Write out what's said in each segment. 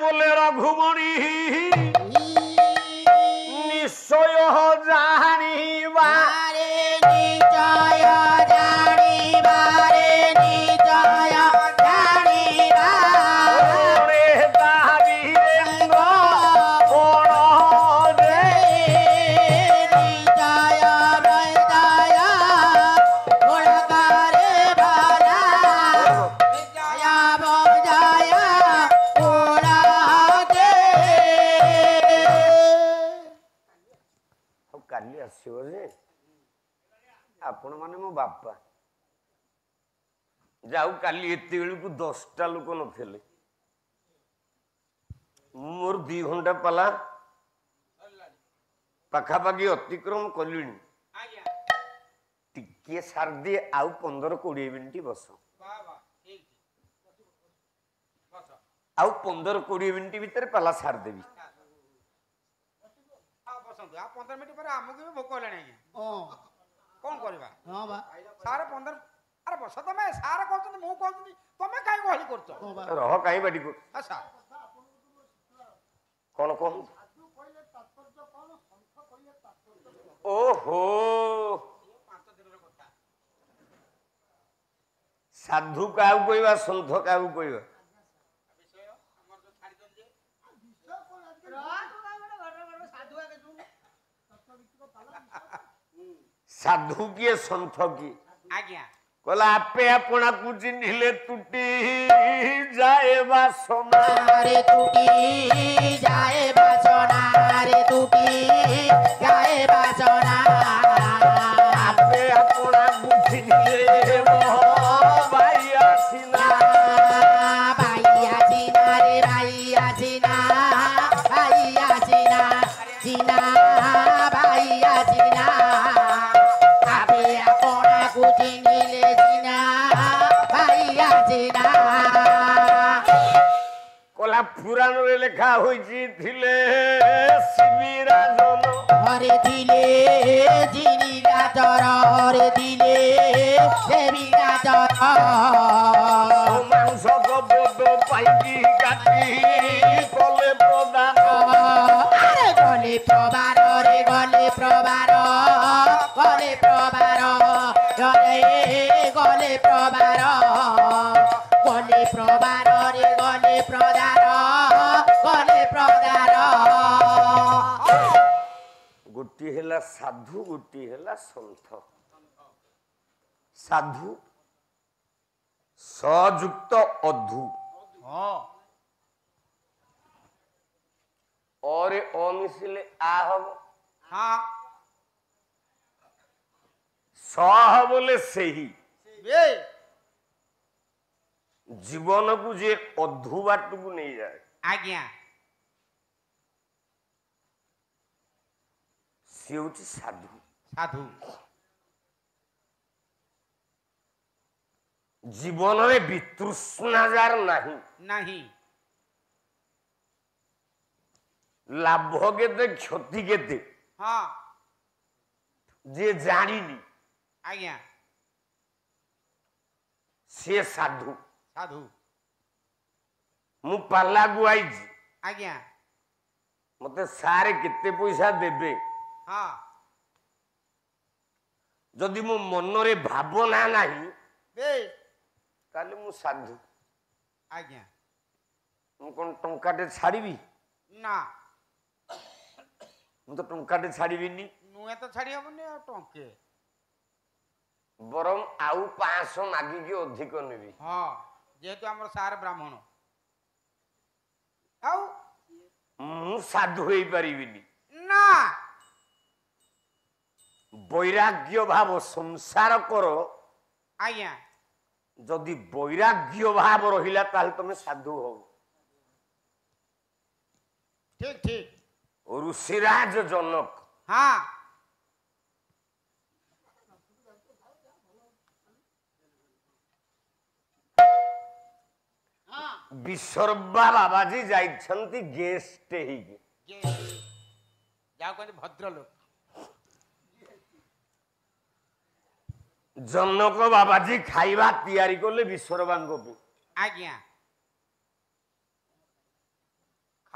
बोले रघुमणि निश्चय जानिबा आपण माने मो बापा जाऊ काली एते बेलू को 10टा लोक नथिले मोर 2 घंटा पला पाखा पाखी अतिक्रम कलिनी टिके सार दे आउ 15-20 मिनिट बस आउ 15-20 मिनिट भीतर पला सार देबी 15 मिनिट पर हमके भी भोक होलानी कौन करबा हां बा सारे 15 अरे बस तमे सारे कहत मु कहत तमे काई गहली करत रह काई बाडी को अच्छा कौन कौन ओहो साधु काऊ कहबा संत काऊ कहबा साधु किए संत की आज्ञा कहला आपे अपना को चिन्हिले टूटी जाए बासना रे टूटी जाए बासना रे टूटी जाए बासना आपे अपना को चिन्हिले भाई आसीना रे भाई आसीना सीना भाई आसीना कला पुराण रे लेखा होईची थिले शिविराजन हरे दिले जिनीरा चर हरे दिले देवीरा चर मांस बोध पाइकी काटी कले प्रदान अरे गले प्रबार रे गले प्रबार गले प्रबार गले प्रबार गले प्रबार रे गले प्रदार गले प्रदार गोटी हेला साधु गोटी हेला संत साधु सयुक्त अधु और अमिसिले आ हम हाँ सह बोले सही जीवन को जे अधु बाट को नहीं जाए आज्ञा सी हूँ साधु साधु जीवन रे वितृष्णा जार नहीं नहीं लाभ केते क्षति केते हाँ जे जानिनी आज्ञा से साधु साधु मु पाला गुआई आज्ञा मते सारे केते पैसा देबे हाँ जदि मो मन रे भावना नहीं बे ताले मु साधु आज्ञा मु कोन टंकाटे छाड़ीबी ना मु तो टंकाटे छाड़ीबिनी नुए तो छाड़ी हबनी आ टंके बरम आउ 500 मागी के अधिक नेबी हाँ जेहेतु हमर सार ब्राह्मण आउ मु साधु होई परिबिनी ना वैराग्य भाव संसार करो आज्ञा जदि वैराग्य भाव रहिला ताल तमे साधु हो ठीक ठीक ऋषिराज जनक हाँ विसर्बा बाबाजी जाइछंती गेस्ट ही जाओ कहते भद्र लोक जनक बाबाजी खाइबा तैयारी करले विसर्बांग को आज्ञा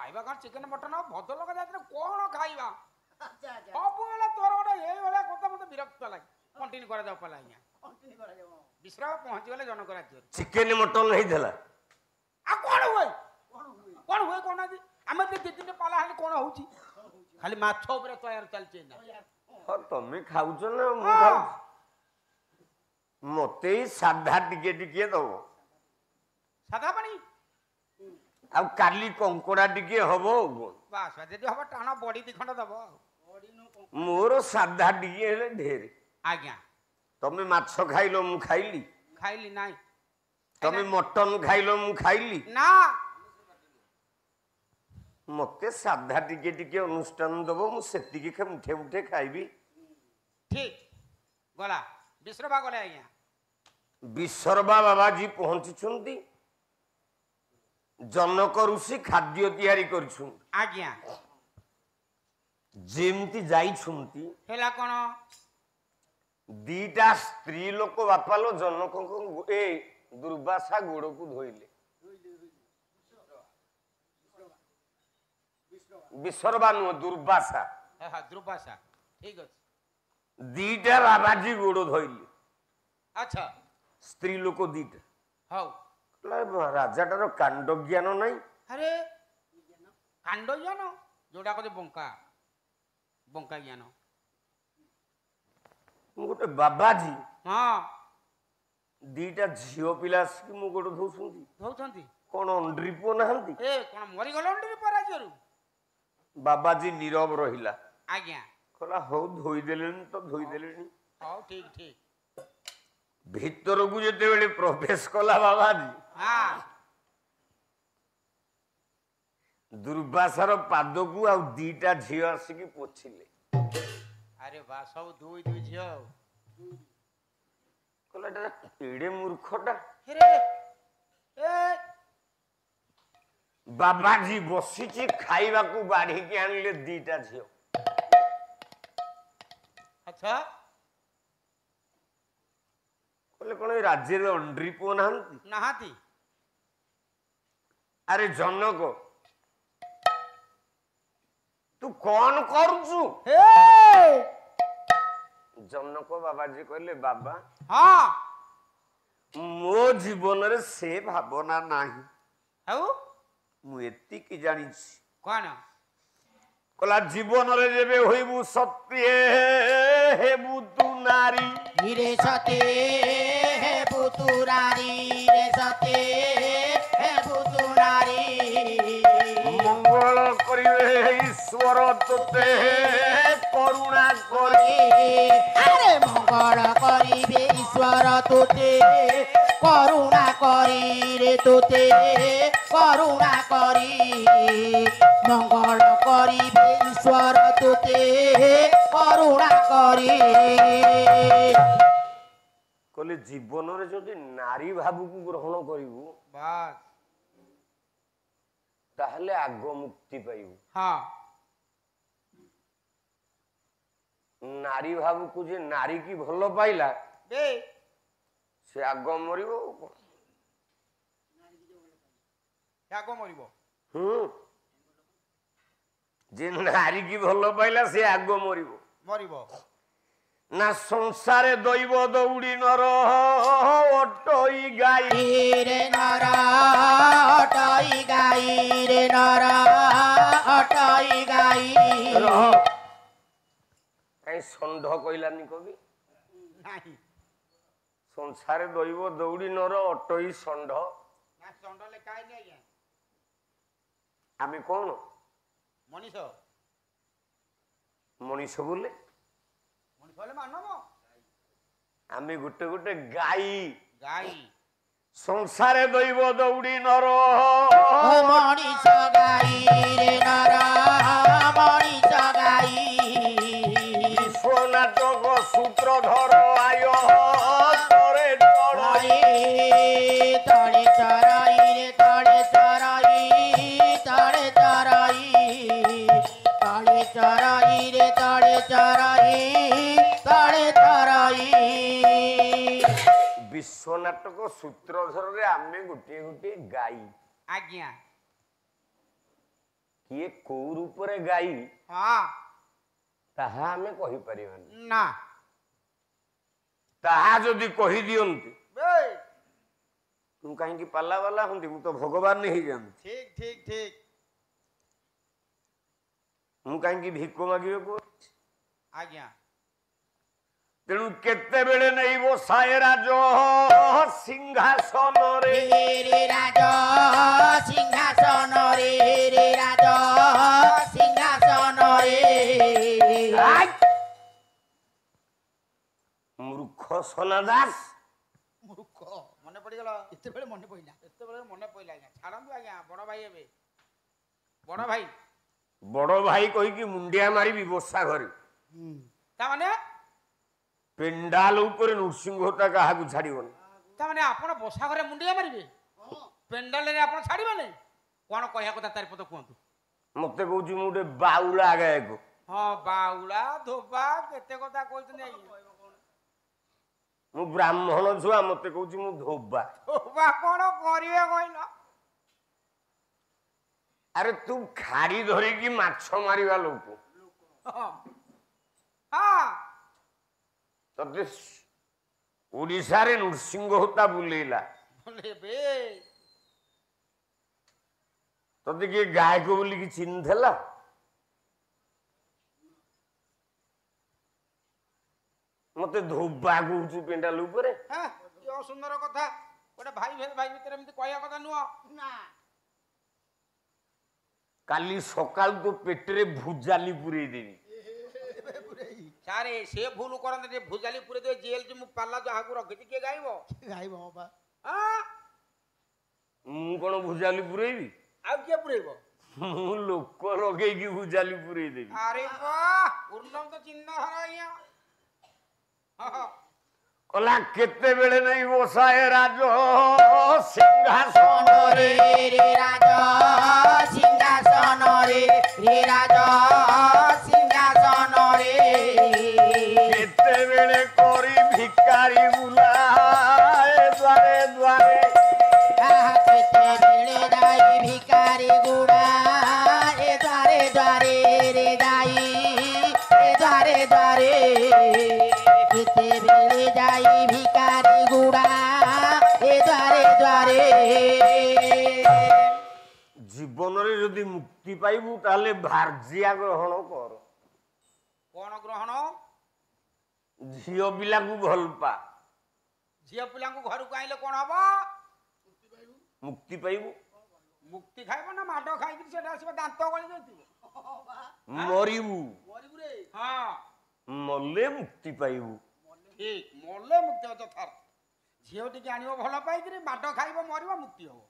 ଖାଇବା କଣ ଚିକେନ ମଟନ ଭଦ୍ରଲୋକ ଯାଇଥିଲେ କଣ ଖାଇବା ସବୁବେଳେ ତୋର ଗୋଟେ ଏଇଭଳିଆ କଥା ମତେ ବିରକ୍ତ ଲାଗେ କଣ୍ଟିନ୍ୟୁ କରାଯାଉ ପାଲା ଆଜ୍ଞା ବିଶ୍ରାମ ପହଞ୍ଚିଗଲେ ଜନକ ରାଜ୍ୟରେ ଚିକେନ ମଟନ ହେଇଥିଲା। ଆଉ କଣ ହୁଏ କହୁନାହାନ୍ତି ଆମେ ଦି ତିନି ପାଲା ହେଲେ କଣ ହଉଛି ଖାଲି ମାଛ ଉପରେ ତୟାର ଚାଲିଛି ନା ହଁ ତମେ ଖାଉଛ ନା ମୁଁ ଖାଉଛି। ମତେ ସାଧା ଟିକେ ଟିକେ ଦବ। ସାଧା ପାଣି ଆଉ କାଲି କଙ୍କଡା ଟିକେ ହବ ଆଉ କଣ। ବାସ ଯଦି ହବ ଟାଣ ବଡି ଦି ଖଣ୍ଡ ଦବ ଆଉ ମୋର ସାଧା ଟିକେ ହେଲେ ଢେର। ଆଜ୍ଞା ତମେ ମାଛ ଖାଇଲ ମୁଁ ଖାଇଲି। ଖାଇଲି ନାଇଁ ତମେ ମଟନ ଖାଇଲ ମୁଁ ଖାଇଲି ନା ମତେ ସାଧା ଟିକେ ଟିକେ ଅନୁଷ୍ଠାନ ଦବ ମୁଁ ସେତିକି ମୁଠେ ମୁଠେ ଖାଇବି। ଠିକ ଗଲା ବିଶ୍ରବା ଗଲେ ଆଜ୍ଞା ବିଶ୍ଵରବା ବାବାଜୀ ପହଞ୍ଚିଛନ୍ତି। ଜନକ ଋଷି ଖାଦ୍ୟ ତିଆରି କରିଛନ୍ତି। ଆଜ୍ଞା ଯେମିତି ଯାଇଛନ୍ତି ହେଲା କଣ ଦିଟା ସ୍ତ୍ରୀ ଲୋକ ବାପାଲୋ ଜନକଙ୍କ ଏ ଦୁର୍ବାସା ଗୋଡକୁ ଧୋଇଲେ। ବିଶ୍ଵରବା ନୁହଁ ଦୁର୍ବାସା ଦୁର୍ବାସା ଠିକ ଅଛି ଦିଟା ବାବାଜୀ ଗୋଡ ଧୋଇଲେ। ଆଚ୍ଛା ସ୍ତ୍ରୀ ଲୋକ ଦିଟା ହଉ ରାଜାଟାର କାଣ୍ଡ ଜ୍ଞାନ ନାହିଁ। ଆରେ କାଣ୍ଡ ଜ୍ଞାନ ଯୋଉଟା କହେ ବଙ୍କା ଜ୍ଞାନ ମୁଁ ଗୋଟେ ବାବାଜୀ ହଁ ଦିଟା ଝିଅ ପିଲା ଆସିକି ମୋ ଗୋଡ ଧଉଛନ୍ତି କଣ ଅଣ୍ଡ୍ରି ପୁଅ ନାହାନ୍ତି। ଏ କଣ ମରିଗଲଣି ପରାଜୟରୁ ବାବାଜୀ ନୀରବ ରହିଲା। ଆଜ୍ଞା କହିଲା ହଉ ଧୋଇଦେଲେଣି ତ ଧୋଇଦେଲେଣି। ହଉ ଠିକ ଠିକ ଭିତରକୁ ଯେତେବେଳେ ପ୍ରବେଶ କଲା ବାବାଜୀ ହଁ ଦୁର୍ବାସାର ପାଦକୁ ଆଉ ଦିଟା ଝିଅ ଆସିକି ପୋଛିଲେ। ଆରେ ବା ସବୁ ଦୁଇ ଝିଅ ଆଉ କହିଲା ଏଡେ ମୂର୍ଖଟା। ବାବାଜୀ ବସିଛି ଖାଇବାକୁ ବାଢିକି ଆଣିଲେ ଦିଟା ଝିଅ। ଆଚ୍ଛା କହିଲେ କଣ ଏ ରାଜ୍ୟରେ ଅଣ୍ଡ୍ରି ପୁଅ ନାହାନ୍ତି ଆରେ ଜନକ ତୁ କଣ କରୁଛୁ। ଜନକ ବାବାଜୀ କହିଲେ ବାବା ହଁ ମୋ ଜୀବନରେ ସେ ଭାବନା ନାହିଁ। ଆଉ ମୁଁ ଏତିକି ଜାଣିଛି କଣ କହିଲା ଜୀବନରେ ଯେବେ ହୋଇବୁ ସତ୍ୟ ହେବୁ ତୁ ନାରୀ रे सते हे बुतुरारी रे सते हे बुतुरारी ମଙ୍ଗଳ କରିବେ ଈଶ୍ୱର ତୋତେ କରୁଣା କରି। अरे मंगल करिबे ईश्वर तुते करुणा करी रे तुते करुणा करी मंगल करिबे ईश्वर तुते करुणा करी। କହିଲେ ଜୀବନରେ ଯଦି ନାରୀ ଭାବକୁ ଗ୍ରହଣ କରିବୁ ବାସ୍ ତାହେଲେ ଆଗ ମୁକ୍ତି ପାଇବୁ। ହଁ ନାରୀ ଭାବକୁ ଯେ ନାରୀ କି ଭଲ ପାଇଲା ବେ ସେ ଆଗ ମରିବ ଆଉ କଣ। ଆଗ ମରିବ ଯେ ନାରୀ କି ଭଲ ପାଇଲା ସେ ଆଗ ମରିବ। ନା ସଂସାରେ ଦୈବ ଦୌଡ଼ି ନର ଅଟଇ ଗାଈ रे नर अटई गाई रे नर अटई गाई କାହିଁ ଷଣ୍ଢ କହିଲାନି କବି। ନାହିଁ ସଂସାରେ ଦୈବ ଦୌଡ଼ି ନର ଅଟଇ ଷଣ୍ଢ। ନା ଷଣ୍ଢ ଲେଖା ହେଇନି ଆଜ୍ଞା ଆମେ କଣ ମଣିଷ ମଣିଷ ବୋଲେ ହେଲେ ମାନବ ଆମେ ଗୋଟେ ଗୋଟେ ଗାଈ। ଗାଈ ସଂସାରେ ଦୈବ ଦୌଡ଼ି ନର मणिष गाई रे नर मणिष गाई ନାଟକ ସୂତ୍ରଧର ଆୟ ତଳେ ଚଢ଼ାଇ। तड़े चराई रे तड़े चराई तड़े चराई तड़े चराई रे तड़े चराई तड़े चराई। ବିଶ୍ୱ ନାଟକ ସୂତ୍ରଧରରେ ଆମେ ଗୋଟିଏ ଗୋଟିଏ ଗାଈ। ଆଜ୍ଞା କିଏ କୋଉ ରୂପରେ ଗାଈ ହଁ ତାହା ଆମେ କହିପାରିବାନି। ନା ତାହା ଯଦି କହିଦିଅନ୍ତି ବେ ମୁଁ କାହିଁକି ପାଲା ବାଲା ହୁଅନ୍ତି? ମୁଁ ତ ଭଗବାନ ହେଇଯାନ୍ତି। ଠିକ ଠିକ ଠିକ ମୁଁ କାହିଁକି ଭିକ ମାଗିବାକୁ? ଆଜ୍ଞା ତେଣୁ କେତେବେଳେ ନେଇ ବସାଏ ରାଜ ସିଂହାସନରେ ରେ ରାଜ ସିଂହାସନରେ ରେ ରାଜ ସିଂହାସନରେ ମୂର୍ଖ ସନା ଦାସ। ମୂର୍ଖ ମନେ ପଡିଗଲା ଏତେବେଳେ ମନେ ପଇଲା ଆଜ୍ଞା ଛାଡ଼ନ୍ତୁ ଆଜ୍ଞା ବଡ ଭାଇ ଏବେ ବଡ ଭାଇ ବଡ ଭାଇ କହିକି ମୁଣ୍ଡିଆ ମାରିବି ବସା ଘରେ। ତାମାନେ ପେଣ୍ଡାଲ ଉପରେ ନୃସିଂହତା କାହାକୁ ଛାଡିବନି। ତାମାନେ ଆପଣ ବସା ଘରେ ମୁଣ୍ଡିଆ ମାରିବେ ପେଣ୍ଡାଲରେ ଆପଣ ଛାଡ଼ିବେନି? କଣ କହିବା କଥା ତାରି ପଦ କୁହନ୍ତୁ। ମତେ କହୁଛି ମୁଁ ଗୋଟେ ବାଉଳା ଗାୟକ। ହଁ ବାଉଳା ଧୋବା କେତେ କଥା କହୁଛନ୍ତି ଆଜ୍ଞା। ମୁଁ ବ୍ରାହ୍ମଣ ଛୁଆ ମତେ କହୁଛି ମୁଁ ଧୋବା। ଧୋବା କଣ କରିବେ କହିଲ? ଆରେ ତୁ ଖାଡି ଧରିକି ମାଛ ମାରିବା ଲୋକ ହଁ ତତେ ଓଡିଶାରେ ନୃସିଂହ ହୋତା ବୁଲେଇଲା। ତତେ କିଏ ଗାୟକ ବୋଲିକି ଚିହ୍ନିଥିଲା? ମତେ ଧୋବା କହୁଛୁ ପେଣ୍ଡାଲ ଉପରେ। ସୁନ୍ଦର କଥା ଗୋଟେ ଭାଇ ଭାଇ ଭିତରେ ଏମିତି କହିବା କଥା ନୁହଁ। ନା କାଲି ସକାଳୁ ତ ପେଟରେ ଭୁଜାଲି ପୁରେଇ ଦେବି। ସାରେ ସେ ଭୁଲ କରନ୍ତି ଟିକେ ଭୁଜାଲି ପୁରେଇ ଦେବେ ଜେଲ ମୁଁ ପାଲା ଯାହାକୁ ରଖିଛି କିଏ ଗାଇବ? ମୁଁ କଣ ଭୁଜାଲି ପୁରେଇବି? ଆଉ କିଏ ପୁରେଇବ? ମୁଁ ଲୋକ ଲଗେଇକି ଭୁଜାଲି ପୁରେଇ ଦେବି। ଆରେ ବାଃ ପୂର୍ଣ୍ଣମ ତ ଚିହ୍ନ ହର ଆଜ୍ଞା। କଲା କେତେବେଳେ ନେଇ ବସାଏ ରାଜ ସିଂହାସନରେ ରେ ରାଜ ସିଂହାସନରେ ରେ ରାଜ ସିଂହାସନରେ କେତେବେଳେ କରି ଭିକାରୀ ବୁଲାଏ ଦ୍ୱାରେ ଦ୍ୱାରେ କେତେବେଳେ ଯାଇ ଭିକାରୀ ଗୁଡ଼ା ଏ ଦ୍ୱାରେ ଦ୍ୱାରେ ରେ ଯାଇ ଏ ଦ୍ୱାରେ ଦ୍ୱାରେ କେତେବେଳେ ଯାଇ ଭିକାରୀ ଗୁଡ଼ା ଏ ଦ୍ୱାରେ ଦ୍ୱାରେ ଜୀବନରେ ଯଦି ମୁକ୍ତି ପାଇବୁ ତାହେଲେ ଭାର୍ଯ୍ୟା ଗ୍ରହଣ କର। କଣ ଗ୍ରହଣ? ଝିଅ ପିଲାକୁ ଭଲ ପା। ଝିଅ ପିଲାଙ୍କୁ ଘରକୁ ଆଇଲେ କଣ ହବ? ମୁକ୍ତି ପାଇବୁ। ମୁକ୍ତି ଖାଇବ ନା ମାଡ ଖାଇକି ସେଟା ଆସିବ ଦାନ୍ତ ଗଳି ଯାଇଥିବ। ମରିବୁ। ହଁ ମଲେ ମୁକ୍ତି ପାଇବୁ। ଠିକ ମଲେ ମୁକ୍ତି ହବ ଯଥାର୍ଥ। ଝିଅ ଟିକେ ଆଣିବ ଭଲ ପାଇକିରି ମାଡ ଖାଇବ ମରିବ ମୁକ୍ତି ହବ।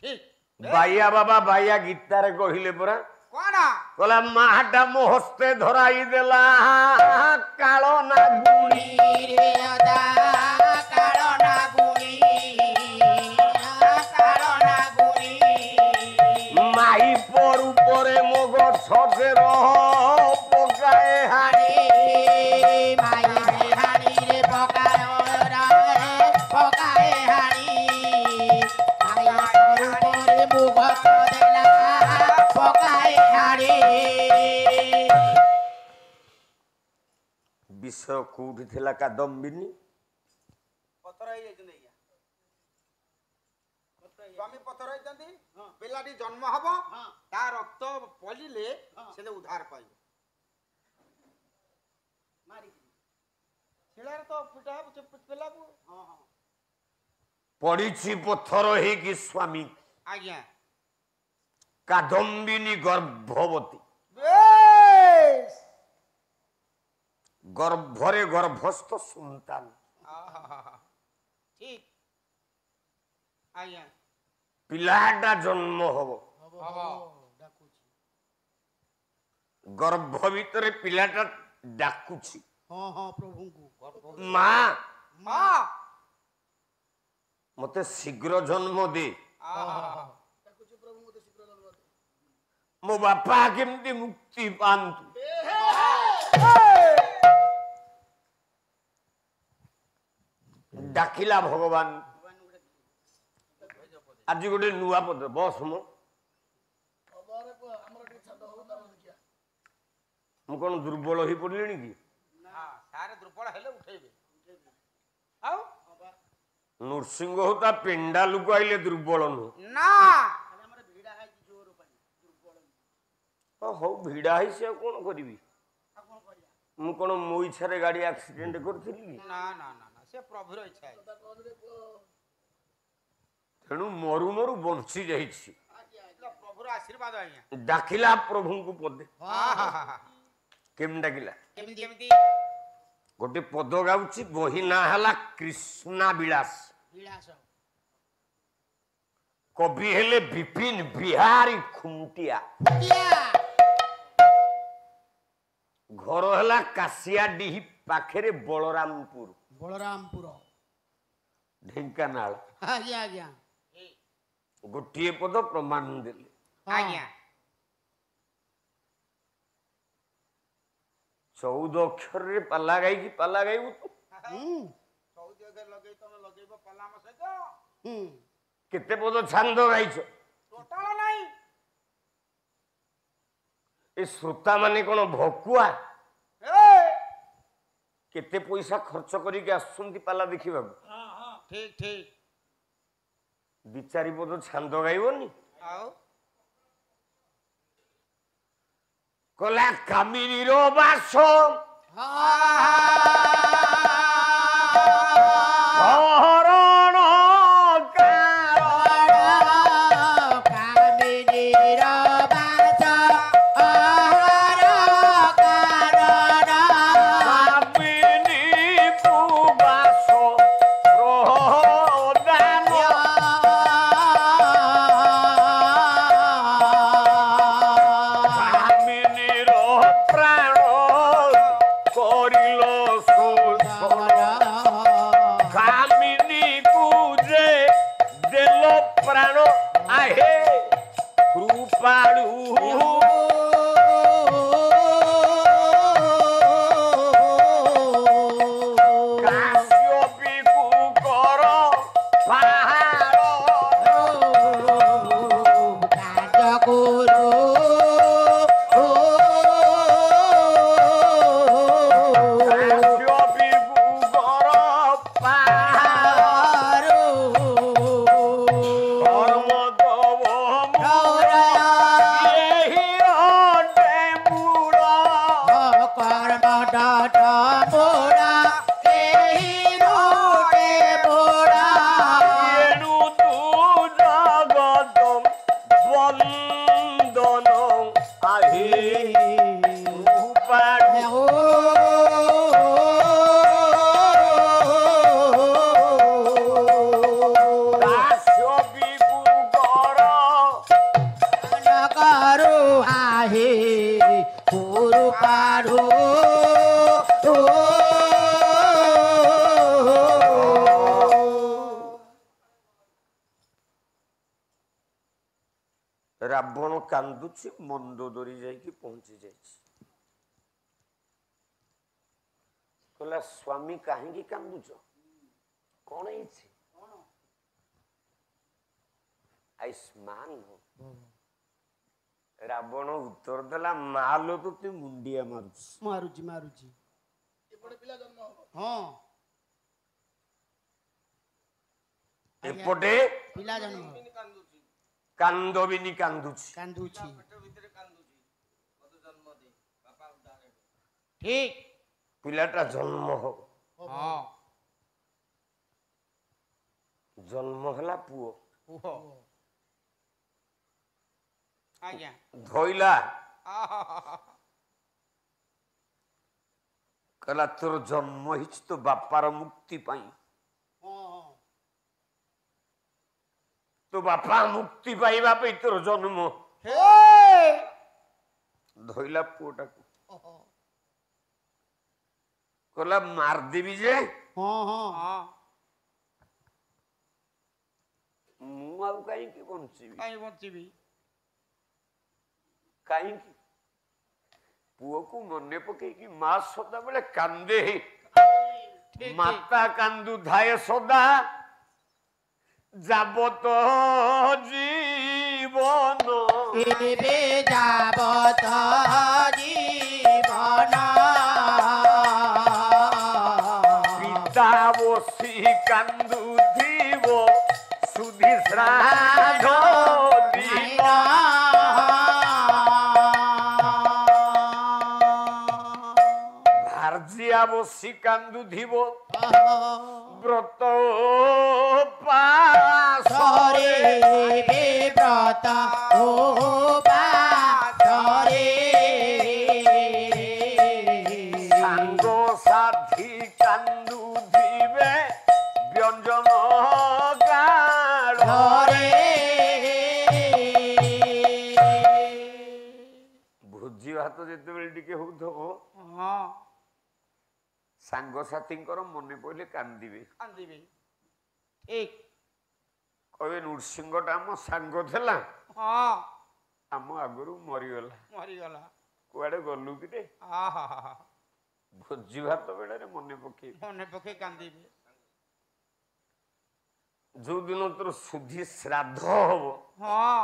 ଠିକ ବାଇଆ ବାବା ବାଇଆ ଗୀତାରେ କହିଲେ ପରା କଣ? କହିଲା ମାହାଟା ମୋ ହସ୍ତେ ଧରାଇ ଦେଲା କାଳ ନାଗୁଣୀ ରେ ଅଦା କାଳ ନାଗୁଣୀ କାଳ ନାଗୁଣୀ ମାଇ ପରୁ ପରେ ମୋ ଗଛରେ ପକାଏ ହାଣି ମାଇ ହାଣିରେ ପକାଏ ହାଣି ମାଇ ପରେ ମୁଗ ଦେଲା ପକାଏ ହାଣି ବିଷୟ କୋଉଠି ଥିଲା କାଦମ୍ବିନୀ? ପଥର ହେଇଯାଇଛନ୍ତି ଆଜ୍ଞା। ସ୍ୱାମୀ ପଥର ହେଇଛନ୍ତି ପିଲାଟି ଜନ୍ମ ହବ ତା ରକ୍ତ ପଡ଼ିଲେ ସେ ଉଦ୍ଧାର ପାଇବ। ଶିଳାରେ ତ ଫୁଟା ହବ ପିଲାକୁ। ପଡିଛି ପଥର ହେଇକି ସ୍ୱାମୀ ଆଜ୍ଞା କାଦମ୍ବିନୀ ଗର୍ଭବତୀ। ଗର୍ଭରେ ଗର୍ଭସ୍ଥ ସନ୍ତାନ। ଠିକ ଆଜ୍ଞା ପିଲାଟା ଜନ୍ମ ହବ। ଗର୍ଭ ଭିତରେ ପିଲାଟା ଡାକୁଛି ମା ମତେ ଶୀଘ୍ର ଜନ୍ମ ଦେ। ମୋ ବାପା କେମିତି ମୁକ୍ତି ପାଆନ୍ତୁ। ଡାକିଲା ଭଗବାନ। ଆଜି ଗୋଟେ ନୂଆ ପଦ ବସ ମୋ ମୁଁ କଣ ଦୁର୍ବଳ ହେଇ ପଡିଲିଣି କି? ସାରେ ଦୁର୍ବଳ ହେଲେ ଉଠେଇବେ ଆଉ ନୃସିଂହ ତା ପେଣ୍ଡାଲକୁ ଆଇଲେ ଦୁର୍ବଳ ନୁହଁ ନା ହଉ ଭିଡା ହେଇଛି ଆଉ କଣ କରିବି ମୁଁ କଣ ମୋ ଇଚ୍ଛାରେ ଗାଡି ଆକ୍ସିଡେଣ୍ଟ କରିଥିଲି କି? ନା ନା ନା ନା ସେ ପ୍ରଭୁର ଇଚ୍ଛା ତେଣୁ ମରୁ ମରୁ ବଞ୍ଚି ଯାଇଛି ପ୍ରଭୁର ଆଶୀର୍ବାଦ ଆଜ୍ଞା ଡାକିଲା ପ୍ରଭୁଙ୍କୁ ପଦେ କେମିତି ଡାକିଲା କେମିତି କେମିତି ଗୋଟେ ପଦ ଗାଉଛି ବହି ନାଁ ହେଲା କୃଷ୍ଣା ବିଳାସ କବି ହେଲେ ବିପିନ ବିହାରୀ ଖୁଣ୍ଟିଆ ଘର ହେଲା କାଶିଆଡିହି ପାଖରେ ବଳରାମପୁର ଢେଙ୍କାନାଳ ଆଜ୍ଞା ଆଜ୍ଞା ଗୋଟିଏ ପଦ ପ୍ରମାଣ ଦେଲେ ଆଜ୍ଞା 14 ଅକ୍ଷରରେ ପାଲା ଗାଇକି ପାଲା ଗାଇବୁ ତୁ ଲଗେଇବ ପାଲା ଆମ ସହିତ କେତେ ପଦ ଛାନ୍ଦ ଗାଇଛ ଟୋଟାଲ ନାହିଁ ଏ ଶ୍ରୋତା ମାନେ କଣ ଭକୁଆ କେତେ ପଇସା ଖର୍ଚ୍ଚ କରିକି ଆସୁଛନ୍ତି ପାଲା ଦେଖିବାକୁ ଠିକ ଠିକ 2-4 ପଦ ଛାନ୍ଦ ଗାଇବନି ଆଉ କଲା କାମିନୀର ବାସ ହରଣ ରାବଣ କାନ୍ଦୁଛି ମନ୍ଦୋଦରୀ ଯାଇକି ପହଞ୍ଚି ଯାଇଛି କହିଲା ସ୍ୱାମୀ କାହିଁକି କାନ୍ଦୁଛ କଣ ହେଇଛି ଆୟୁଷ୍ମାନ ରାବଣ ଉତ୍ତର ଦେଲା ମାଲୋ ତ ତୁ ମୁଣ୍ଡିଆ ମାରୁଛି ଏପଟେ ପିଲା ଜନ୍ମ କାନ୍ଦବିନି କାନ୍ଦୁଛି ଠିକ ପିଲାଟା ଜନ୍ମ ହବ ଜନ୍ମ ହେଲା ପୁଅ ଆଜ୍ଞା ଧଇଲା କହିଲା ତୋର ଜନ୍ମ ହେଇଛି ତୋ ବାପାର ମୁକ୍ତି ପାଇଁ ତୋ ବାପା ମୁକ୍ତି ପାଇବା ପାଇଁ ତୋର ଜନ୍ମ ଧଇଲା ପୁଅଟାକୁ କହିଲା ମାରିଦେବି ଯେ ମୁଁ ଆଉ କାହିଁକି ବଞ୍ଚିବି କାହିଁକି ପୁଅକୁ ମନେ ପକେଇକି ମା ସଦାବେଳେ କାନ୍ଦେ ମାତା କାନ୍ଦୁଥାଏ ସଦା ଯାବତ ଜୀବନ ଏବେ ଯାବତ ଜୀବନ ପିତା ବସି କାନ୍ଦୁଥିବ ସୁଧି ଶ୍ରାଦ୍ଧ ଦିନ ଭାର୍ଯ୍ୟା ବସି କାନ୍ଦୁଥିବ ବ୍ରତ ସରେ ବିବ୍ରତ ଉପାସରେ ସାଙ୍ଗ ସାଥୀ କାନ୍ଦୁଥିବେ ବ୍ୟଞ୍ଜନ ଗାଢ଼ରେ ଭୋଜି ଭାତ ଯେତେବେଳେ ଟିକେ ହଉଥିବ ହଁ ସାଙ୍ଗସାଥୀଙ୍କର ମନେ ପଇଲେ କାନ୍ଦିବେ କାନ୍ଦିବେ ଠିକ କହିବେ ନୃସିଂହଟା ଆମ ସାଙ୍ଗ ଥିଲା ହଁ ଆମ ଆଗରୁ ମରିଗଲା ମରିଗଲା କୁଆଡେ ଗଲୁ କି ରେ ଆହା ଭୋଜି ଭାତ ବେଳରେ ମନେ ପକେଇବେ ମନେ ପକେଇ କାନ୍ଦିବେ ଯୋଉଦିନ ତୋର ସୁଧି ଶ୍ରାଦ୍ଧ ହବ ହଁ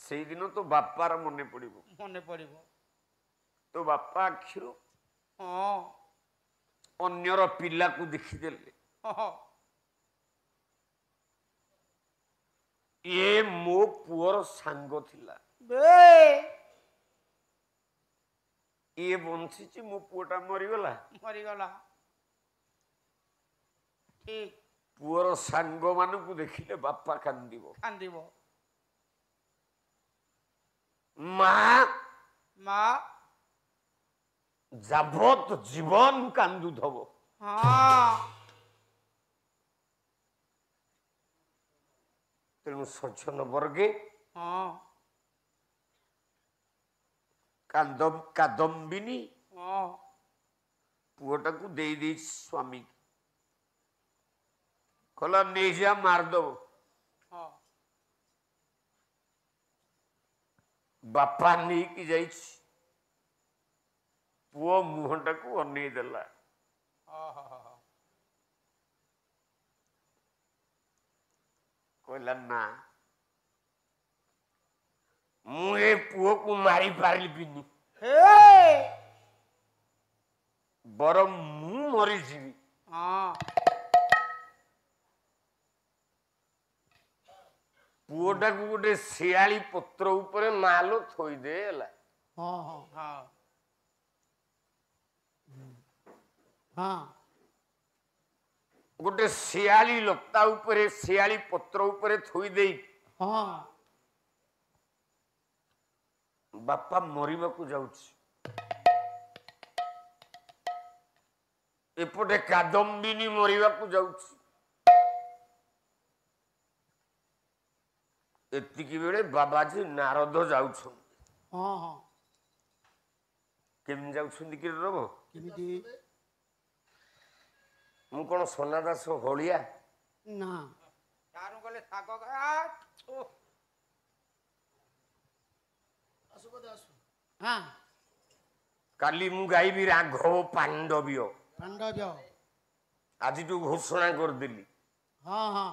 ସେଇଦିନ ତୋ ବାପାର ମନେ ପଡିବ ମନେ ପଡିବ ତୋ ବାପା ଆଖିରୁ ହଁ ଅନ୍ୟର ପିଲାକୁ ଦେଖିଦେଲେ ହଁ ଏ ମୋ ପୁଅର ସାଙ୍ଗ ଥିଲା ବେ ଇଏ ବଞ୍ଚିଛି ମୋ ପୁଅଟା ମରିଗଲା ମରିଗଲା ଠିକ ପୁଅର ସାଙ୍ଗ ମାନଙ୍କୁ ଦେଖିଲେ ବାପା କାନ୍ଦିବ କାନ୍ଦିବ ମା ମା ଯାବତ ଜୀବନ କାନ୍ଦୁଥବ ହଁ ତେଣୁ ସଜ୍ଜନ ବର୍ଗେ ହଁ କାଦମ୍ବିନୀ ହଁ ପୁଅଟାକୁ ଦେଇ ଦେଇଛି ସ୍ୱାମୀ କହିଲା ନେଇଯା ମାରିଦବ ହଁ ବାପା ନେଇକି ଯାଇଛି ପୁଅ ମୁହଁଟାକୁ ଅନେଇ ଦେଲା କହିଲା ନା ମୁଁ ଏ ପୁଅକୁ ମାରି ପାରିବିନି ବରଂ ମୁଁ ମରିଯିବି ହଁ ପୁଅଟାକୁ ଗୋଟେ ଶିଆଳି ପତ୍ର ଉପରେ ମାଲ ଥୋଇଦେ ହେଲା ହଁ ହଁ ହଁ ହଁ ଗୋଟେ ଶିଆଳି ଲତା ଉପରେ ଶିଆଳି ପତ୍ର ଉପରେ ଥୋଇ ଦେଇ ହଁ ବାପା ମରିବାକୁ ଯାଉଛି ଏପଟେ କାଦମ୍ବିନୀ ମରିବାକୁ ଯାଉଛି ଏତିକି ବେଳେ ବାବାଜୀ ନାରଦ ଯାଉଛନ୍ତି ହଁ ହଁ କେମିତି ଯାଉଛନ୍ତି କି ରବ କେମିତି ମୁଁ କଣ ସୋନା ଦାସ ହଳିଆ ନା ତାରୁ ଗଲେ ଶାଗ ହଁ କାଲି ମୁଁ ଗାଇବି ରାଘବ ପାଣ୍ଡବୀୟ ପାଣ୍ଡବ୍ୟ ଆଜିଠୁ ଘୋଷଣା କରିଦେଲି ହଁ ହଁ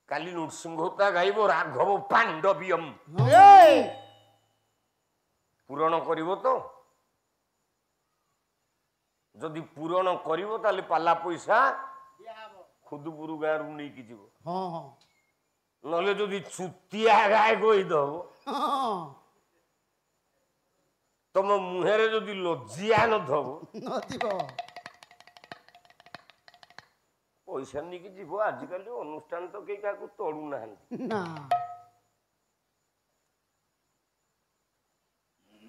କାଲି ନୃସିଂହତା ଗାଇବ ରାଘବ ପାଣ୍ଡବୀୟମ୍ ପୂରଣ କରିବ ତ ଯଦି ପୂରଣ କରିବ ତାହେଲେ ପାଲା ପଇସା ଖୁଦୁପୁର ଗାଁରୁ ନେଇକି ଯିବ ହଁ ହଁ ନହେଲେ ଯଦି ଚୁତିଆ ଗାଏ କହିଦବ ହଁ ତମ ମୁହଁରେ ଯଦି ଲଜ୍ଜିଆ ନଥବ ନଥିବ ପଇସା ନେଇକି ଯିବ ଆଜିକାଲି ଅନୁଷ୍ଠାନ ତ କେହି କାହାକୁ ତଳୁନାହାନ୍ତି ନା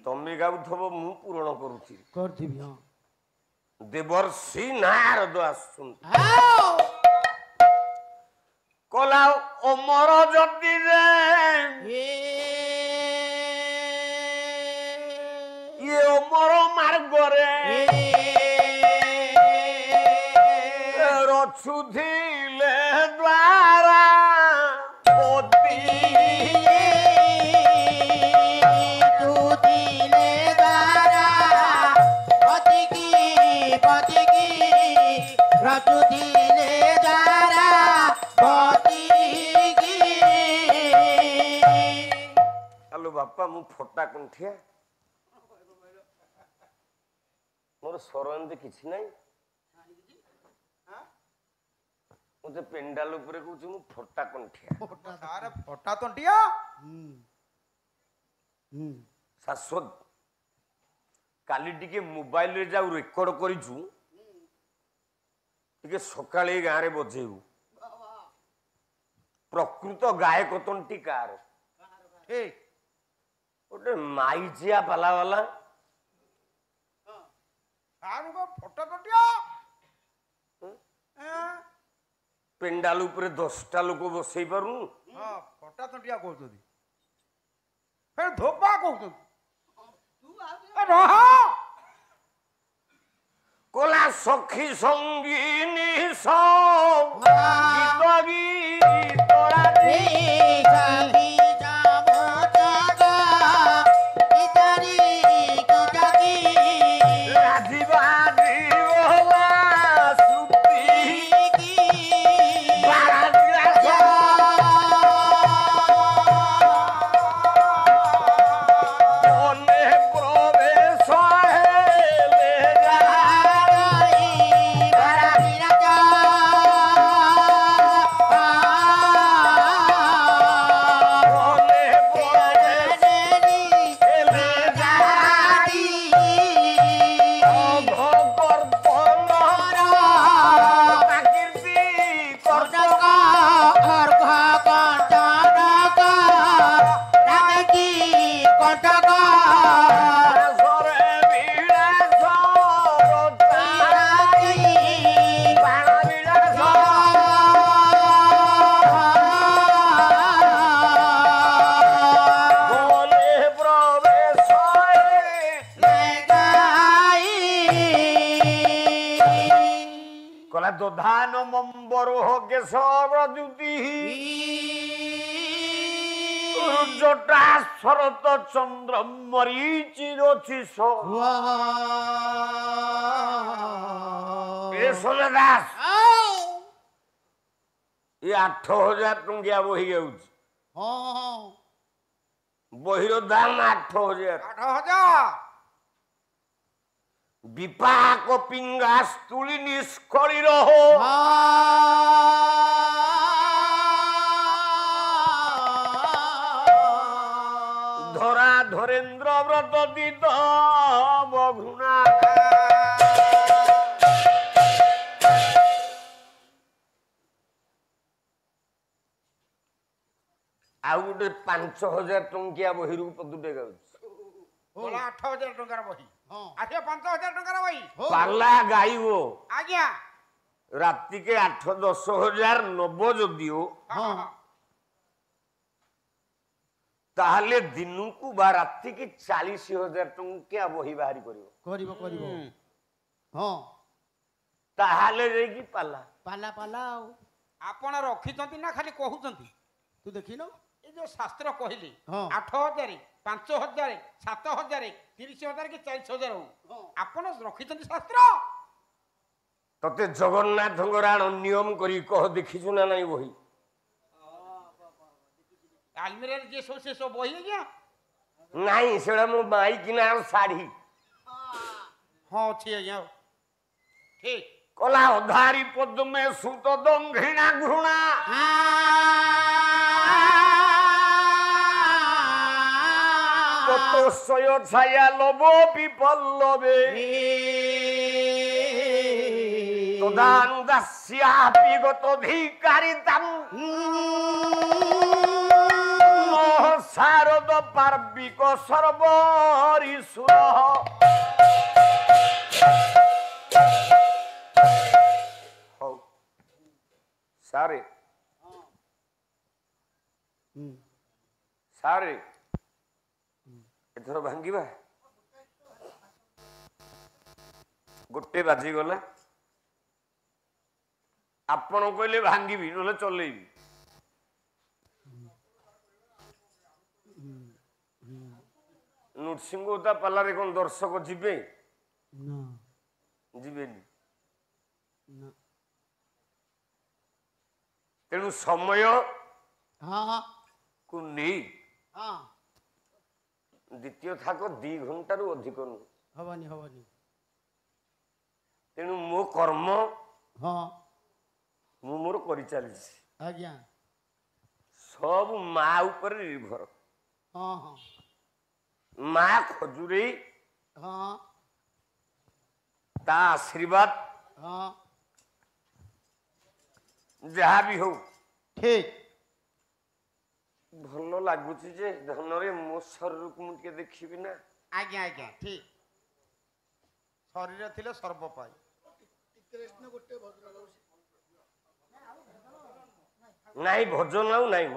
ତମେ ଗାଉଥବ ମୁଁ ପୂରଣ କରୁଛି କରିଥିବି ହଁ ଦେବର୍ଷି ନାରଦ ଆସୁଛନ୍ତି ଆଉ କଲା ଅମର ଯଦି ଇଏ ଅମର ମାର୍ଗରେ ରଛୁଥିଲେ ଦ୍ୱାରା ପତି ତୁତିଲେ ଦ୍ୱାରା ପତିକି ରଚୁଥିଲେ ଦ୍ୱାରା ପତିକି କହିଲୁ ବାପା ମୁଁ ଫଟା କୁଣ୍ଠିଆ ମୋର ସ୍ୱର ଏମିତି କିଛି ନାହିଁ ମତେ ପେଣ୍ଡାଲ ଉପରେ କହୁଛି ମୁଁ ଫଟା କୁଣ୍ଠିଆ ଫଟା ତଣ୍ଟିଆ ଶାଶ୍ୱତ କାଲି ଟିକେ ମୋବାଇଲରେ ଯାଉ ରେକର୍ଡ କରିଛୁ ଟିକେ ସକାଳେ ଏ ଗାଁରେ ବଜେଇବୁ ପ୍ରକୃତ ଗାୟକ ତଣ୍ଟି କାର ଗୋଟେ ମାଇଚିଆ ପାଲା ବାଲା ଫଟା ତଣ୍ଟିଆ ପେଣ୍ଡାଲ ଉପରେ 10ଟା ଲୋକ ବସେଇ ପାରୁନୁ ଫଟା ତଣ୍ଟିଆ କହୁଛନ୍ତି ଧୋପା କହୁଛନ୍ତି କୋଲା ସଖୀ ସଙ୍ଗୀନି ଗୀତ ଗୀତରା ধান মম্বর হোকে সরদ্যুতি জটা শরত চন্দ্র মরিচির শিষ দাস ଏ 8,000 ଟଙ୍କିଆ ବହି ଯାଉଛି ବହିର ଦାମ 8,000 ବିପାକ ପିଙ୍ଗା ସ୍ତୁଳି ନିଷ୍କଳି ରହ ଧରା ଧରେନ୍ଦ୍ର ବ୍ରତ ଦିତ ଘୃଣା ଆଉ ଗୋଟେ 5,000 ଟଙ୍କିଆ ବହିରୁ ପଦୁଟେ ଗାଉଛି 8,000 ଟଙ୍କାର ବହି 5,000 ଟଙ୍କାର ବହି ପାଲା ଗାଇବ ଆଜ୍ଞା ରାତିକେ 8-10 ହଜାର ନବ ଯଦିଓ ତାହେଲେ ଦିନକୁ ବା ରାତିକି 40,000 ଟଙ୍କିଆ ବହି ବାହାରି କରିବ ତାହେଲେ ଯାଇକି ପାଲା ଆଉ ଆପଣ ରଖିଛନ୍ତି ନା ଖାଲି କହୁଛନ୍ତି ତୁ ଦେଖିନ ଏ ଯୋଉ ଶାସ୍ତ୍ର କହିଲି 8,000 5,000 7,000 30,000 କି 40,000 ହଉ ଆପଣ ରଖିଛନ୍ତି ଶାସ୍ତ୍ର ତତେ ଜଗନ୍ନାଥଙ୍କ ରାଣ ନିୟମ କରି କହ ଦେଖିଛୁ ନା ନାଇଁ ବହି ଆଲମିରାରେ ଯିଏ ସବୁ ସେ ସବୁ ବହି ଆଜ୍ଞା ନାଇଁ ସେଟା ମୋ ମାଇ କିନା ଶାଢୀ ହଁ ଅଛି ଆଜ୍ଞା ଠିକ କଲା ଅଧାରି ପଦ୍ମେ ସୁତ ଦଙ୍ଘିଣା ଘୃଣା ତୋଷୟ ଛାୟା ଲୋଭ ବିପଲ୍ଲବେ ତଦାନୁ ଦାସ୍ୟା ବିଗତ ଧିକାରିତାମ୍ শারদ পার্বিক সর্বরিসুর হও সারে সারে এথর ভাঙ্গিবা গোটে বাজিগলা ଆପଣ କହିଲେ ଭାଙ୍ଗିବି ନହେଲେ ଚଲେଇବି ନୃସିଂହତା ପାଲାରେ କଣ ଦର୍ଶକ ଯିବେ ଯିବେନି ତେଣୁ ସମୟ କୁ ନେଇ দ্বিতীয় থাক 2 ঘণ্টাରୁ ଅଧିକ ନୁହଁ। ହବନି ହବନି। ତେଣୁ ମୋ କର୍ମ ହଁ ମୁଁ ମୋର କରି ଚାଲିଛି। ଆଜ୍ଞା ସବୁ ମା ଉପରେ ନିର୍ଭର। ହଁ ହଁ ମା ଖଜୁରେଇ ହଁ ତା ଆଶୀର୍ବାଦ ହଁ ଯାହା ବି ହଉ ଠିକ ଭଲ ଲାଗୁଛି ଯେ ଧନରେ ମୋ ଶରୀରକୁ ମୁଁ ଟିକେ ଦେଖିବି ନା। ଆଜ୍ଞା ଆଜ୍ଞା ଠିକ ଶରୀର ଥିଲେ ସର୍ବ ପାଇ। ନାଇଁ ଭଜନ ଆଉ ନାଇଁ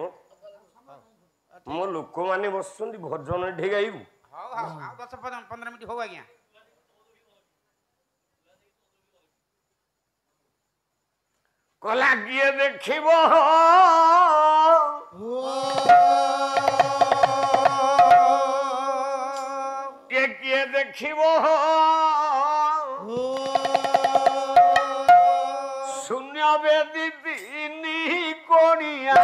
ମୋ ଲୋକମାନେ ବସୁଛନ୍ତି ଭଜନ ଏଠି ଗାଇବୁ। ହଉ ହଉ ଆଉ 10-15 ମିନିଟ୍ ହଉ ଆଜ୍ଞା। କଲା କିଏ ଦେଖିବ କିଏ ଦେଖିବ ଶୂନ୍ୟ ବେଦି 3 କୋଣିଆ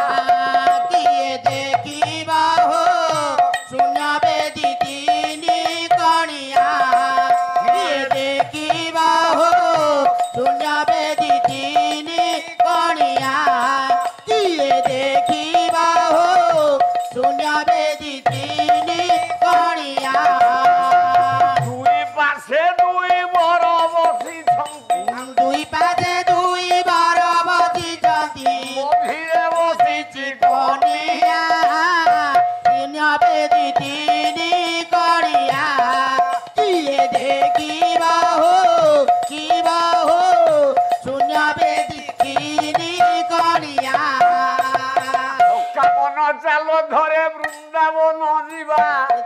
କିଏ ଦେଖିବା ହୋ ଶୂନ୍ୟ ବେଦି 3 କଣିଆ କିଏ ଦେଖିବା ହୋ ଶୂନ୍ୟ ବେଦି 3 କଣିଆ କିଏ ଦେଖିବା ହୋ ଶୂନ୍ୟ ବେଦି 3 କଣିଆ 2 ପାଶେ 2 ବର ବସିଛନ୍ତି 2 ପାଶେ 2 ବାର ବସିଛନ୍ତି ମଝିରେ ବସିଛି କଣିଆ ଶୂନ୍ୟ ବେଦି 3 କଣିଆ କିଏ ଦେଖିବା ହୋ କିବା ହୋ ଶୂନ୍ୟ ବେଦି 3 କଣିଆ ମନ ଚାଲ ଧରେ ବୃନ୍ଦାବନ ଯିବା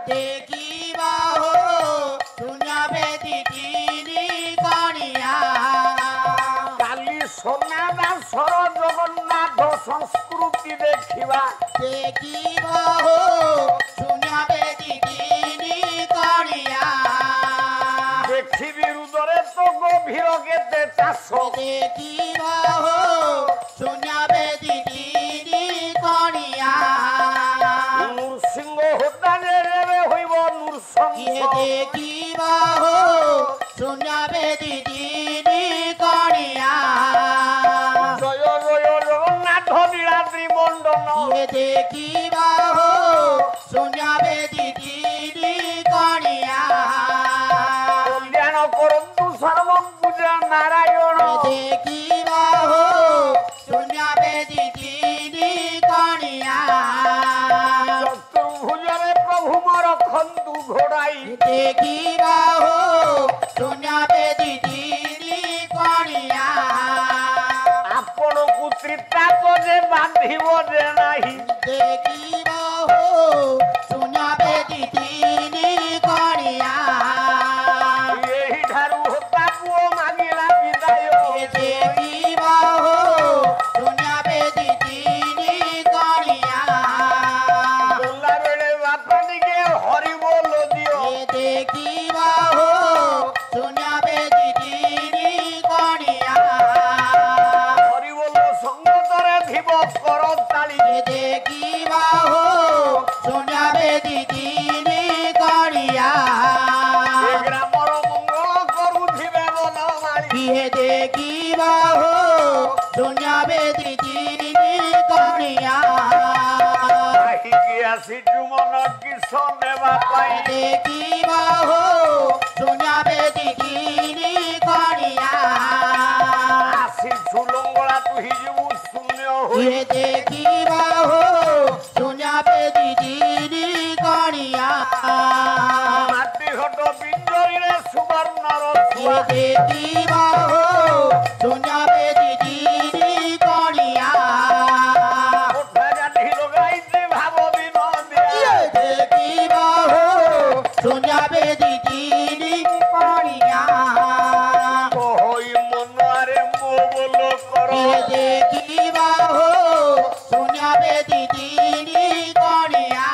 ଦେଖିବା ହୋ ଶୂନ୍ୟ ବେଦି 3 କଣିଆ କାଲି সোনা দাসର ଜଗନ୍ନାଥ ସଂସ୍କୃତି ଦେଖିବା ଦେଖିବା ହୋ ଶୂନ୍ୟ ବେଦି 3 କଣିଆ ଦେଖିବି ହୃଦୟରେ ତ ଗଭୀର କେତେ ଚାଷ ଦେଖିବା ହୋ ଶୂନ୍ୟ ବେଦି 3 କଣିଆ ନୃସିଂହ ହୋତାରେ ହୋଇବ କିଏ ନୃସଂସ ଦେଖିବା ହୋ ଶୂନ୍ୟ ବେଦି 3 କଣିଆ ଜୟ ଜୟ ଜଗନ୍ନାଥ ନୀଳାଦ୍ରି ମଣ୍ଡନ କିଏ ଦେଖିବା ହୋ ଶୂନ୍ୟ ବେଦି 3 କଣିଆ କଲ୍ୟାଣ କରନ୍ତୁ ସର୍ବ ପୂଜା ନାରାୟଣ ଦେଖିବା ହୋ ଶୂନ୍ୟ ବେଦି 3 କଣିଆ ଚତୁର୍ଭୁଜରେ ପ୍ରଭୁ ମୋର ଖନ୍ତୁ ଘୋଡ଼ାଇ ଦେଖିବା ହୋ ଶୂନ୍ୟ ବେଦି 3 କଣିଆ ଆପଣଙ୍କୁ ତ୍ରିତାପ ଯେ ବାନ୍ଧିବ ଯେ ନାହିଁ ଦେଖିବା ହୋ ଶୂନ୍ୟ ବେଦି 3 କଣିଆ ଏହିଠାରୁ ହୋତା ପୁଅ ମାଗିଲା ବିଦାୟ ଦେଖିବା ହୋ ଶୂନ୍ୟ ବେଦି 3 କଣିଆ ଗଲା ବେଳେ ବାପା ଟିକେ ହରି ବୋଲ ଦିଅ ଦେଖିବା ହୋ ଶୂନ୍ୟ ବେଦି 3 କଣିଆ ହରି ବୋଲ ସଙ୍ଗତରେ ଥିବ କର ତାଳି ଦେଖିବା ହୋ ଶୂନ୍ୟ ବେଦି 3 କଣିଆ ଏ ଗ୍ରାମର ମଙ୍ଗଳ କରୁଥିବେ ବନମାଳି କିଏ ଦେଖିବା ହୋ ଶୂନ୍ୟ ବେଦି 3 କଣିଆ କାହିଁକି ଆସିଛୁ ମନ କିସ ନେବା ପାଇଁ ଦେଖିବା ହୋ ଶୂନ୍ୟ ବେଦି 3 କଣିଆ ଆସିଛୁ ଲଙ୍ଗଳା ତୁ ହେଇଯିବୁ ଶୂନ୍ୟ ହୋଇ କିଏ ଦେଖିବା ହୋ ଶୂନ୍ୟ ବେଦି 3 କଣିଆ ମାଟି ଘଟ ବିଞ୍ଜରିରେ ସୁବର୍ଣ୍ଣର କିଏ ଛୁଆ ଦେଖିବା ହୋ ଶୂନ୍ୟ ବେଦି 3 କଣିଆ କୋଠା ଗାଠି ଲଗାଇଛି ଭାବ ବିନୋଦିଆ କିଏ ଦେଖିବା ହୋ ଶୂନ୍ୟ ବେଦି 3 କଣିଆ କହଇ ମନରେ ମୋ ବୋଲ କର କିଏ ଦେଖିବା ହୋ ଶୂନ୍ୟ ବେଦି 3 କଣିଆ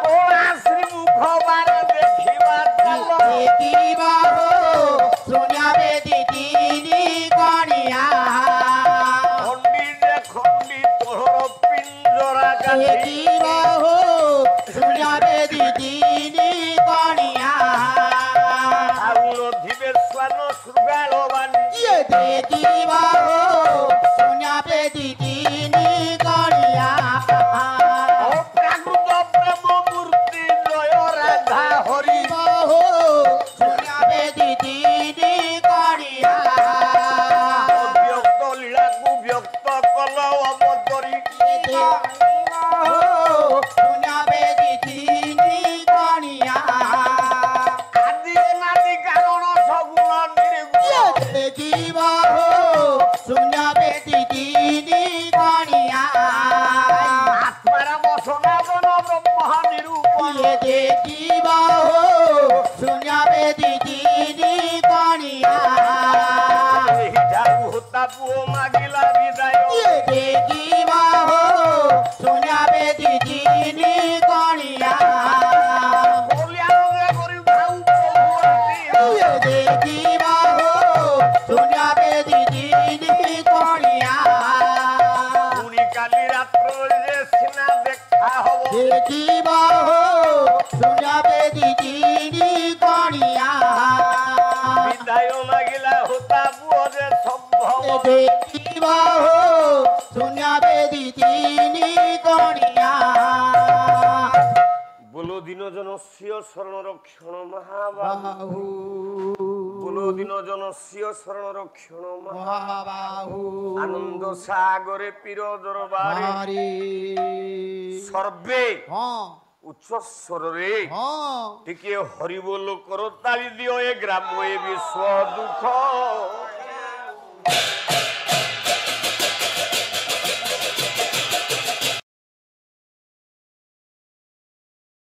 କୋଣା ଶ୍ରୀମୁଖ ବାର ଦେଖିବା ଚାଲ ଦେଖିବା ହୋ ଶୂନ୍ୟ ବେଦି 3 କଣିଆ ଖଣ୍ଡି ତୋର ପିଞ୍ଜରା ଗାଠି ଦେଖିବା ହୋ ଶୂନ୍ୟ বেদিদিনি কণিয়া আউল ধিবে স্বান শৃগাল বাণী ইয়ে দেখিবা হো সোনা বেদিদিনি কণিয়া অপ্রাকৃত প্রেম মূর্তি জয় রাধা হরি হো সোনা বেদিদিনি কণিয়া অব্যক্ত লীলাকু ব্যক্ত কল অমতরি সোনা বেদিদিনি কণিয়া আদি অনাদি কারণ সগুণ নির্গুণ দেখিবা হো সোনা বেদিদিনি কণিয়া আত্মারাম সনাতন ব্রহ্ম নিরূপণ ইয়ে দেখিবা হো সোনা বেদিদিনি কণিয়া এই ঝাড়ু হতা পুও মাগিলা বিদায় ইয়ে দেখিবা হো সোনা বেদিদিনি কণিয়া কল্যাণে করি ভাউ প্রভু ইয়ে দেখিবা হো সোনা বেদিদিনি কণিয়া পুরি কালি রাত্র যে সিনা দেখা হব দেখিবা হো সোনা বেদিদিনি কণিয়া বিদায় মাগিলা হতা পুও যে সম্ভব দেখিবা হো সোনা বেদিদিনি কণিয়া বলো দীনজন স্বীয় শরণ রক্ষণ মহাবাহু বলো দীনজন স্বীয় শরণ রক্ষণ মহাবাহু আনন্দ সাগরে পীর দরবারে হরি সর্বে হ্যাঁ উচ্চ স্বরে হ্যাঁ টিকে হরিবোল করতালি দিও এ গ্রাম্য এ বিশ্ব দুঃখ